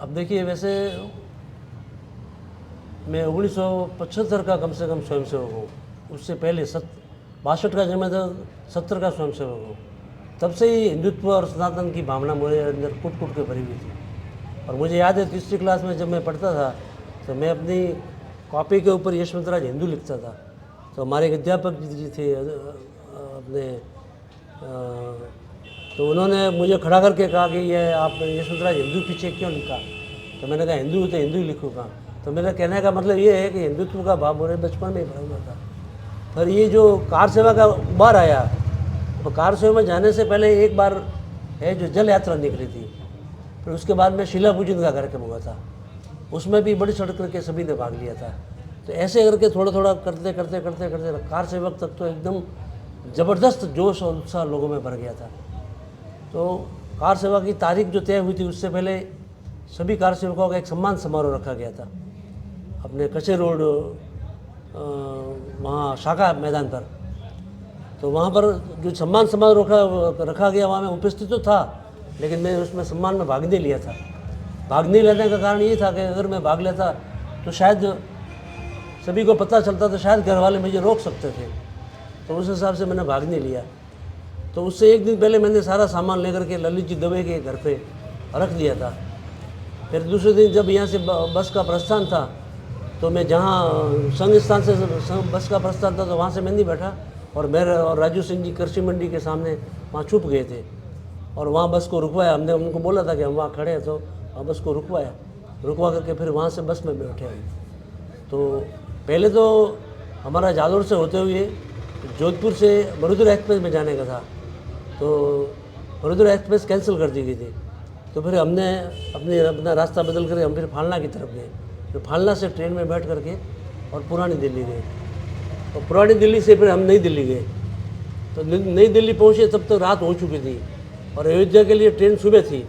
अब देखिए, वैसे मैं 1975 का कम से कम स्वयंसेवक हूँ। उससे पहले 62 का जन्म था, 70 का स्वयंसेवक हूँ। तब से ही हिंदुत्व और सनातन की भावना मेरे अंदर कूट कूट के भरी हुई थी। और मुझे याद है, तीसरी क्लास में जब मैं पढ़ता था तो मैं अपनी कॉपी के ऊपर यशवंतराज हिंदू लिखता था। तो हमारे एक अध्यापक जी थे अपने तो उन्होंने मुझे खड़ा करके कहा कि ये आप यशवंतराज हिंदू पीछे क्यों लिखा। तो मैंने कहा हिंदू तो हिंदू ही लिखूँगा। तो मेरा कहने का मतलब ये है कि हिंदुत्व का भाव मेरे बचपन में ही भरा हुआ था। पर ये जो कार सेवा का उबार आया, तो कार सेवा में जाने से पहले एक बार है जो जल यात्रा निकली थी, फिर उसके बाद में शिला पूजन का कार्यक्रम हुआ था। उसमें भी बड़ी चढ़ करके सभी ने भाग लिया था। तो ऐसे करके थोड़ा थोड़ा करते करते करते करते कार सेवक तक तो एकदम ज़बरदस्त जोश और उत्साह लोगों में भर गया था। तो कार सेवा की तारीख जो तय हुई थी, उससे पहले सभी कार सेवकों का एक सम्मान समारोह रखा गया था अपने कच्चे रोड वहाँ शाखा मैदान पर। तो वहाँ पर जो सम्मान समारोह रखा गया, वहाँ मैं उपस्थित तो था, लेकिन मैं उसमें सम्मान में भाग नहीं लिया था। भाग नहीं लेने का कारण ये था कि अगर मैं भाग लेता तो शायद सभी को पता चलता, तो शायद घर वाले मुझे रोक सकते थे। तो उस हिसाब से मैंने भाग नहीं लिया। तो उससे एक दिन पहले मैंने सारा सामान लेकर के ललित जी दवे के घर पे रख दिया था। फिर दूसरे दिन जब यहाँ से बस का प्रस्थान था, तो मैं जहाँ संघ स्थान से बस का प्रस्थान था, तो वहाँ से मैं नहीं बैठा, और मेरे और राजू सिंह जी कृषि मंडी के सामने वहाँ छुप गए थे। और वहाँ बस को रुकवाया, हमने उनको बोला था कि हम वहाँ खड़े हैं, तो वहाँ बस को रुकवा करके फिर वहाँ से बस में बैठे हम। तो पहले तो हमारा जालोर से होते हुए जोधपुर से वडोदरा एक्सप्रेस में जाने का था, तो वडोदरा एक्सप्रेस कैंसिल कर दी गई थी। तो फिर हमने अपना रास्ता बदल कर हम फिर फालना की तरफ गए। फिर फालना से ट्रेन में बैठ करके और पुरानी दिल्ली गए, और पुरानी दिल्ली से फिर हम नई दिल्ली गए। तो नई दिल्ली पहुँचे तब तक रात हो चुकी थी, और अयोध्या के लिए ट्रेन सुबह थी।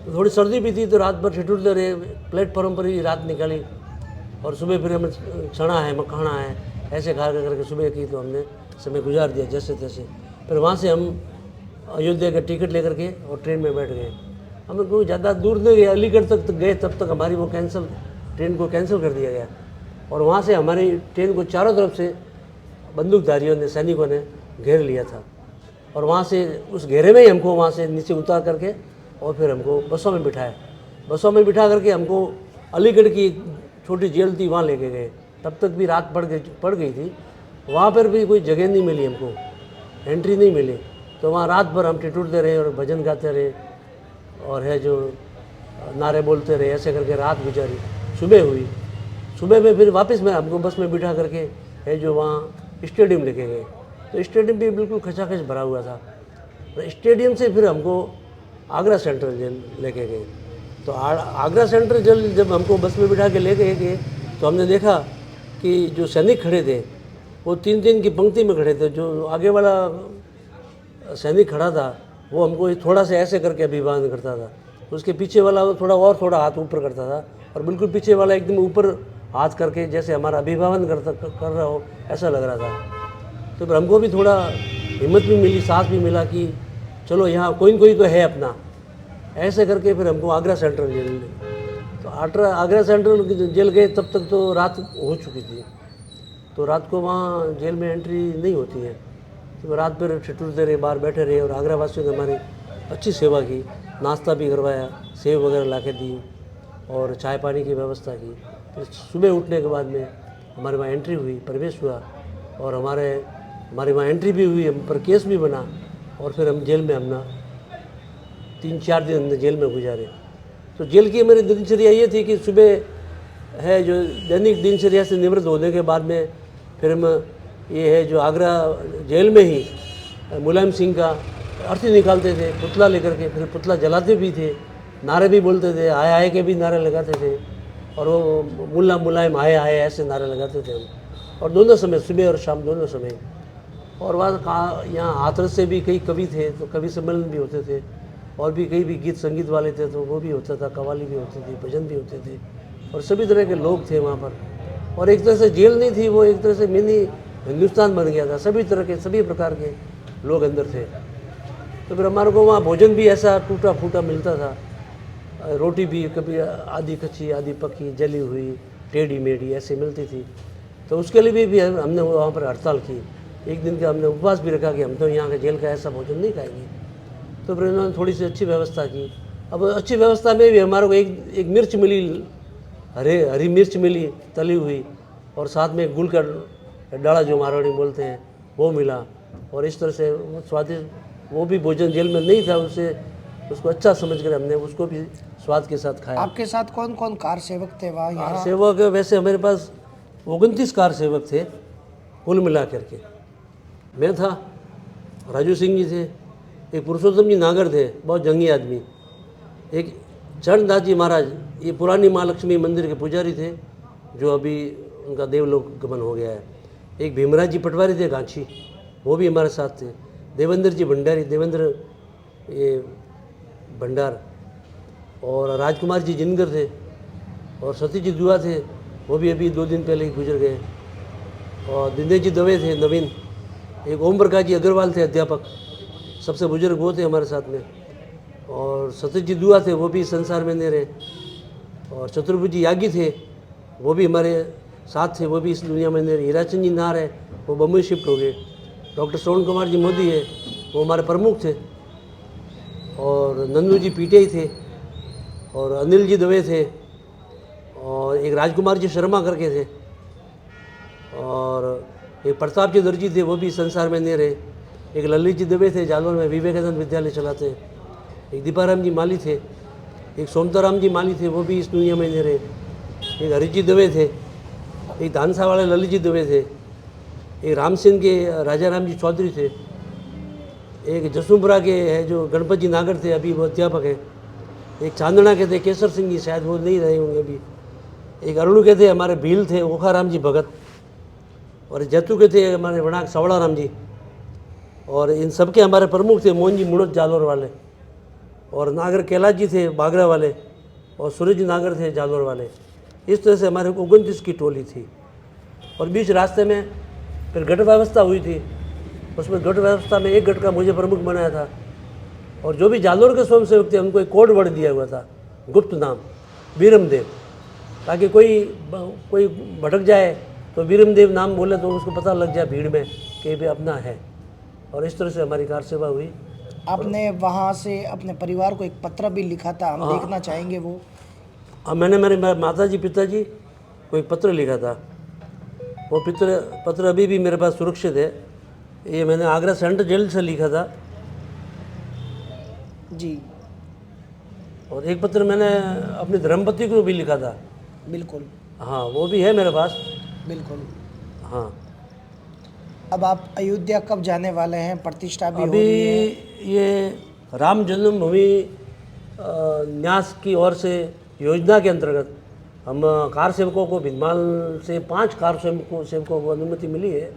तो थोड़ी सर्दी भी थी, तो रात भर ठिठुरते रहे, प्लेटफॉर्म पर ही रात निकाली। और सुबह फिर हमें चना है, मखाना है, ऐसे खा करके सुबह की तो हमने समय गुजार दिया जैसे तैसे। फिर वहाँ से हम अयोध्या का टिकट लेकर के और ट्रेन में बैठ गए। हमें कोई ज़्यादा दूर नहीं गए, अलीगढ़ तक गए, तब तक हमारी वो ट्रेन को कैंसिल कर दिया गया। और वहाँ से हमारी ट्रेन को चारों तरफ से बंदूकधारियों ने, सैनिकों ने घेर लिया था। और वहाँ से उस घेरे में ही हमको वहाँ से नीचे उतार करके और फिर हमको बसों में बिठाया। बसों में बिठा करके हमको अलीगढ़ की छोटी जेल थी, वहाँ लेके गए। तब तक भी रात पड़ गई थी। वहाँ पर भी कोई जगह नहीं मिली हमको, एंट्री नहीं मिली। तो वहाँ रात भर हम ठिठुरते रहे और भजन गाते रहे, और है जो नारे बोलते रहे, ऐसे करके रात गुजारी। सुबह हुई, सुबह में फिर वापस में हमको बस में बिठा करके है जो वहाँ स्टेडियम लेके गए। तो स्टेडियम भी बिल्कुल खचाखच भरा हुआ था। तो स्टेडियम से फिर हमको आगरा सेंट्रल जेल लेके गए। तो आगरा सेंट्रल जेल जब हमको बस में बिठा के ले गए, तो हमने देखा कि जो सैनिक खड़े थे वो 3-3 की पंक्ति में खड़े थे। जो आगे वाला सैनिक खड़ा था वो हमको थोड़ा सा ऐसे करके अभिवादन करता था, उसके पीछे वाला थोड़ा हाथ ऊपर करता था, और बिल्कुल पीछे वाला एकदम ऊपर हाथ करके जैसे हमारा अभिवादन कर रहा हो, ऐसा लग रहा था। तो फिर हमको भी थोड़ा हिम्मत भी मिली, साथ भी मिला कि चलो यहाँ कोई कोई तो है अपना। ऐसे करके फिर हमको आगरा सेंट्रल जेल, तो आगरा सेंट्रल जेल गए, तब तक तो रात हो चुकी थी। तो रात को वहाँ जेल में एंट्री नहीं होती है। तो रात भर ठिठुरते रहे, बाहर बैठे रहे, और आगरा वासियों ने हमारी अच्छी सेवा की, नाश्ता भी करवाया, सेब वगैरह ला के दी, और चाय पानी की व्यवस्था की। फिर सुबह उठने के बाद में हमारे वहाँ एंट्री हुई, प्रवेश हुआ, और हमारे वहाँ एंट्री भी हुई, हम पर केस भी बना, और फिर हम जेल में अपना 3-4 दिन हमने जेल में गुजारे। तो जेल की मेरी दिनचर्या ये थी कि सुबह है जो दैनिक दिनचर्या से निवृत्त होने के बाद में फिर हम ये है जो आगरा जेल में ही मुलायम सिंह का अर्थी निकालते थे पुतला लेकर के, फिर पुतला जलाते भी थे, नारे भी बोलते थे, आए आए के भी नारे लगाते थे, और वो मुल्ला मुलायम आए आए ऐसे नारे लगाते थे हम। और दोनों समय, सुबह और शाम दोनों समय। और वहाँ यहाँ हाथरस से भी कई कवि थे, तो कवि सम्मेलन भी होते थे, और भी कई भी गीत संगीत वाले थे, तो वो भी होता था, कव्वाली भी होती थी, भजन भी होते थे, और सभी तरह के लोग थे वहाँ पर। और एक तरह से जेल नहीं थी, वो एक तरह से मिनी हिंदुस्तान बन गया था, सभी तरह के सभी प्रकार के लोग अंदर थे। तो फिर हमारे को वहाँ भोजन भी ऐसा टूटा फूटा मिलता था, रोटी भी कभी आधी कच्ची आधी पकी जली हुई टेढ़ी मेढ़ी ऐसे मिलती थी। तो उसके लिए भी हमने वहाँ पर हड़ताल की। एक दिन का हमने उपवास भी रखा कि हम तो यहाँ के जेल का ऐसा भोजन नहीं खाएंगे। तो फिर उन्होंने थोड़ी सी अच्छी व्यवस्था की। अब अच्छी व्यवस्था में भी हमारे को एक मिर्च मिली, हरी मिर्च मिली तली हुई, और साथ में गुड़ का डाला जो मारवाड़ी बोलते हैं वो मिला। और इस तरह से वो स्वादिष्ट वो भी भोजन जेल में नहीं था, उसको अच्छा समझकर हमने उसको भी स्वाद के साथ खाया। आपके साथ कौन कौन कार सेवक थे वहाँ? कार सेवक वैसे हमारे पास 29 कार सेवक थे कुल मिला करके। मैं था, राजू सिंह जी थे, एक पुरुषोत्तम जी नागर थे, बहुत जंगी आदमी, एक चरणदास जी महाराज, ये पुरानी माँ लक्ष्मी मंदिर के पुजारी थे जो अभी उनका देवलोक गमन हो गया है। एक भीमराज जी पटवारी थे गांची, वो भी हमारे साथ थे। देवेंद्र जी भंडारी, देवेंद्र ये भंडार, और राजकुमार जी जिनगर थे, और सतीश जी दुआ थे, वो भी अभी 2 दिन पहले ही गुजर गए। और दिनेश जी दवे थे नवीन, एक ओम प्रकाश जी अग्रवाल थे अध्यापक, सबसे बुजुर्ग वो थे हमारे साथ में। और सतीश जी दुआ थे, वो भी संसार में नहीं रहे। और चतुर्भुज जी यागी थे, वो भी हमारे साथ थे, वो भी इस दुनिया में नहीं रहे। हीराचंद जी नार है, वो बम्बई शिफ्ट हो गए। डॉक्टर श्रवण कुमार जी मोदी है, वो हमारे प्रमुख थे। और नंदू जी पीटे थे, और अनिल जी दवे थे, और एक राजकुमार जी शर्मा करके थे, और एक प्रताप जी दर्जी थे, वो भी संसार में नहीं रहे। एक ललित जी दवे थे, जालौर में विवेकानंद विद्यालय चलाते हैं। एक दीपाराम जी माली थे, एक सोमताराम जी माली थे, वो भी इस दुनिया में नहीं रहे। एक हरीश जी दवे थे, एक धानसा वाले ललित जी दवे थे, एक राम सिंह के राजा राम जी चौधरी थे, एक जसूपुरा के है जो गणपत जी नागर थे, अभी वो अध्यापक है। एक चांदना के थे केसर सिंह जी, शायद वो नहीं रहे होंगे अभी। एक अरुण के थे हमारे भील थे ओखाराम जी भगत, और जैतू के थे हमारे वणाक सवड़ा राम जी। और इन सब के हमारे प्रमुख थे मोहन जी मुड़त जालोर वाले, और नागर कैलाश जी थे बागरा वाले, और सूरज जी नागर थे जालोर वाले। इस तरह से हमारे 29 की टोली थी। और बीच रास्ते में फिर गठ व्यवस्था हुई थी, उसमें गठ व्यवस्था में एक गठ का मुझे प्रमुख बनाया था। और जो भी जालोर के स्वयंसेवक थे उनको एक कोड वर्ड दिया हुआ था, गुप्त नाम वीरमदेव, ताकि कोई भटक जाए तो वीरमदेव नाम बोले तो उसको पता लग जाए भीड़ में कि भी अपना है। और इस तरह से हमारी कार सेवा हुई। आपने वहाँ से अपने परिवार को एक पत्र भी लिखा था, हम देखना चाहेंगे वो। मैंने मेरे माता जी पिताजी को एक पत्र लिखा था। वो पत्र अभी भी मेरे पास सुरक्षित है। ये मैंने आगरा सेंट्रल जेल से लिखा था जी। और एक पत्र मैंने अपनी धर्मपत्नी को भी लिखा था। बिल्कुल। हाँ, वो भी है मेरे पास। बिल्कुल। हाँ। अब आप अयोध्या कब जाने वाले हैं? प्रतिष्ठा भी हो अभी रही है। ये राम जन्मभूमि न्यास की ओर से योजना के अंतर्गत हम कार सेवकों को भिंदमाल से 5 कार सेवकों को अनुमति मिली है,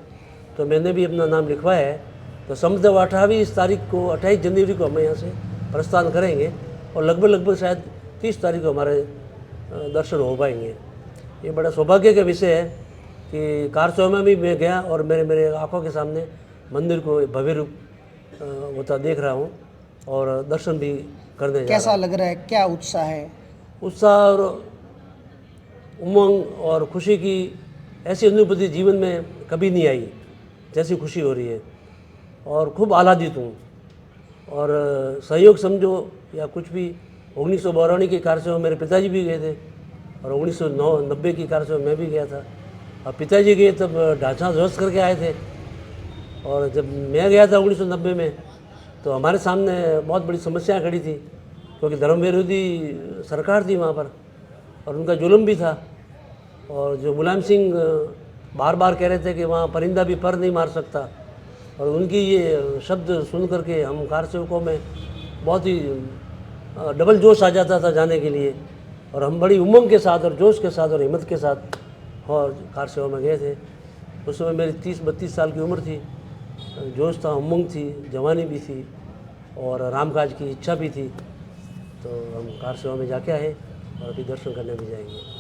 तो मैंने भी अपना नाम लिखवाया है। तो संभवतः 28 तारीख को 28 जनवरी को हम यहाँ से प्रस्थान करेंगे, और लगभग शायद 30 तारीख को हमारे दर्शन हो पाएंगे। ये बड़ा सौभाग्य का विषय है कि कार सेवा में भी मैं गया और मेरे आंखों के सामने मंदिर को भव्य रूप होता देख रहा हूँ, और दर्शन भी करने जा कैसा लग रहा है? क्या उत्साह है? उत्साह और उमंग और खुशी की ऐसी अनुभूति जीवन में कभी नहीं आई जैसी खुशी हो रही है, और खूब आह्लादित हूँ। और सहयोग समझो या कुछ भी, 1992 की कार सेवा मेरे पिताजी भी गए थे, और 1990 की कार सेवा मैं भी गया था। और पिताजी गए तब ढांचा ध्वस्त करके आए थे, और जब मैं गया था 1990 में तो हमारे सामने बहुत बड़ी समस्याएं खड़ी थी, क्योंकि धर्म विरोधी सरकार थी वहाँ पर, और उनका जुल्म भी था। और जो मुलायम सिंह बार बार कह रहे थे कि वहाँ परिंदा भी पर नहीं मार सकता, और उनकी ये शब्द सुन करके हम कार सेवकों में बहुत ही डबल जोश आ जाता था जाने के लिए, और हम बड़ी उमंग के साथ और जोश के साथ और हिम्मत के साथ और कार सेवा में गए थे। उस समय मेरी 30-32 साल की उम्र थी, जोश था, उमंग थी, जवानी भी थी, और रामकाज की इच्छा भी थी। तो हम कार सेवा में जाके आए, और अभी दर्शन करने भी जाएंगे।